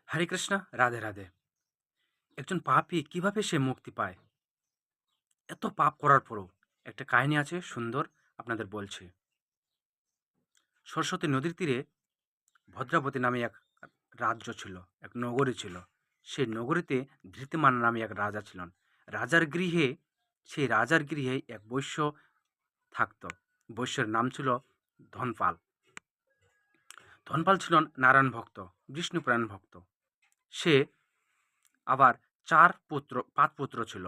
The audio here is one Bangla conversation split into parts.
হরে কৃষ্ণ, রাধে রাধে। একজন পাপী কিভাবে সে মুক্তি পায়? এত পাপ করার পরও একটা কাহিনী আছে সুন্দর, আপনাদের বলছি। সরস্বতী নদীর তীরে ভদ্রাবতী নামে এক রাজ্য ছিল, এক নগরী ছিল। সেই নগরীতে ধৃতিমান নামে এক রাজা ছিলেন। রাজার গৃহে সেই রাজার গৃহে এক বৈশ্য থাকত। বৈশ্যের নাম ছিল ধনপাল। ধনপাল ছিলেন নারায়ণ ভক্ত, বিষ্ণুপ্রাণ ভক্ত। সে আবার পাঁচ পুত্র ছিল।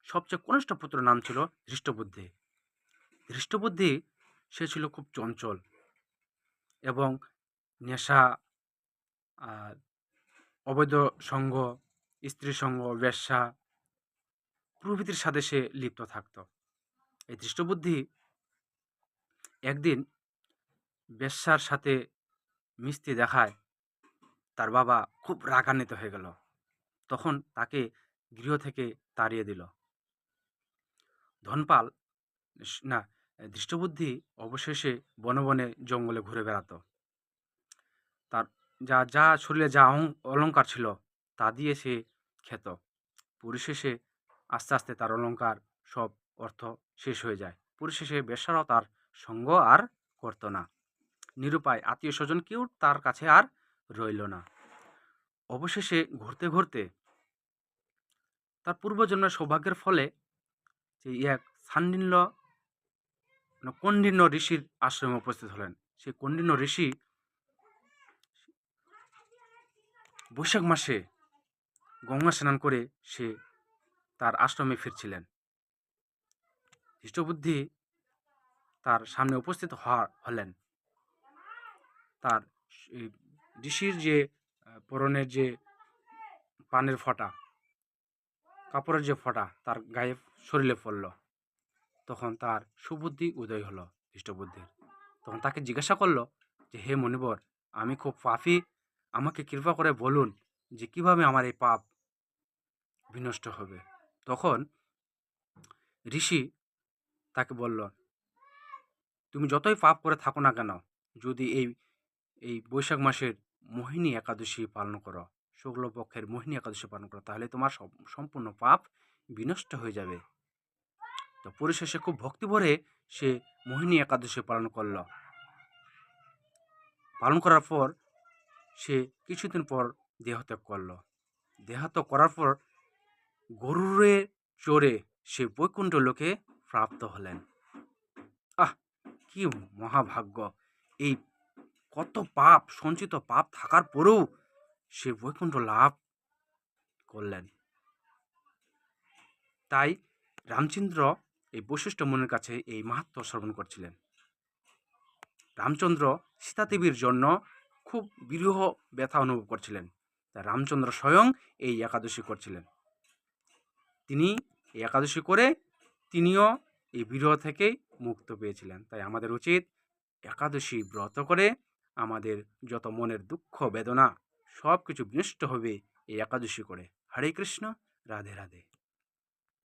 সবচেয়ে কনিষ্ঠ পুত্র নাম ছিল ধৃষ্টবুদ্ধি। ধৃষ্টবুদ্ধি সে ছিল খুব চঞ্চল এবং নেশা, আর অবৈধ সঙ্গ, স্ত্রী সঙ্গ, বেশ্যা প্রভৃতির সাথে সে লিপ্ত থাকত। এই ধৃষ্টবুদ্ধি একদিন বেশ্যার সাথে মিশতে দেখায় তার বাবা খুব রাগান্বিত হয়ে গেল। তখন তাকে গৃহ থেকে তাড়িয়ে দিল। ধনপাল না ধৃষ্টবুদ্ধি অবশেষে বনে বনে জঙ্গলে ঘুরে বেড়াতো। তার যা যা শরীরে যা অলংকার ছিল তা দিয়ে সে খেত। পরিশেষে আস্তে আস্তে তার অলংকার সব অর্থ শেষ হয়ে যায়। পরিশেষে বেশ্যারাও তার সঙ্গ আর করতো না। নিরুপায় আত্মীয় স্বজন কেউ তার কাছে আর রইল না। অবশেষে ঘুরতে ঘুরতে তার পূর্বজন্মের সৌভাগ্যের ফলে যে এক সান্ডিল্য কণ্ডিন্য ঋষির আশ্রমে উপস্থিত হলেন। সেই কণ্ডিন্য ঋষি বৈশাখ মাসে গঙ্গা স্নান করে সে তার আশ্রমে ফিরছিলেন। ধৃষ্টবুদ্ধি তার সামনে উপস্থিত হলেন। তার এই ঋষির যে পরনের যে পানের ফোঁটা, কাপড়ের যে ফোঁটা তার গায়ে শরীরে পড়ল। তখন তার সুবুদ্ধি উদয় হলো ধৃষ্টবুদ্ধির। তখন তাকে জিজ্ঞাসা করলো যে, হে মণিবর, আমি খুব পাপী, আমাকে কৃপা করে বলুন যে কিভাবে আমার এই পাপ বিনষ্ট হবে। তখন ঋষি তাকে বলল, তুমি যতই পাপ করে থাকো না কেন, যদি এই এই বৈশাখ মাসের মোহিনী একাদশী পালন করো, শুক্লপক্ষের মোহিনী একাদশী পালন করো, তাহলে তোমার সম্পূর্ণ পাপ বিনষ্ট হয়ে যাবে। তো পরিশেষে খুব ভক্তি ভরে সে মোহিনী একাদশী পালন করল। পালন করার পর সে কিছুদিন পর দেহত্যাগ করল। দেহত্যাগ করার পর গরুরে চড়ে সে বৈকুণ্ঠ লোকে প্রাপ্ত হলেন। আহ, কি মহাভাগ্য! এই কত পাপ, সঞ্চিত পাপ থাকার পরেও সে বৈকুণ্ঠ লাভ করলেন। তাই রামচন্দ্র এই বৈশিষ্ট্য মুনির কাছে এই মাহাত্ম্য শ্রবণ করছিলেন। রামচন্দ্র সীতা দেবীর জন্য খুব বিরহ ব্যথা অনুভব করছিলেন। তাই রামচন্দ্র স্বয়ং এই একাদশী করছিলেন। তিনি এই একাদশী করে তিনিও এই বিরহ থেকেই মুক্ত পেয়েছিলেন। তাই আমাদের উচিত একাদশী ব্রত করে আমাদের যত মনের দুঃখ বেদনা সব কিছু বিনষ্ট হবে এই একাদশী করে। হরে কৃষ্ণ, রাধে রাধে।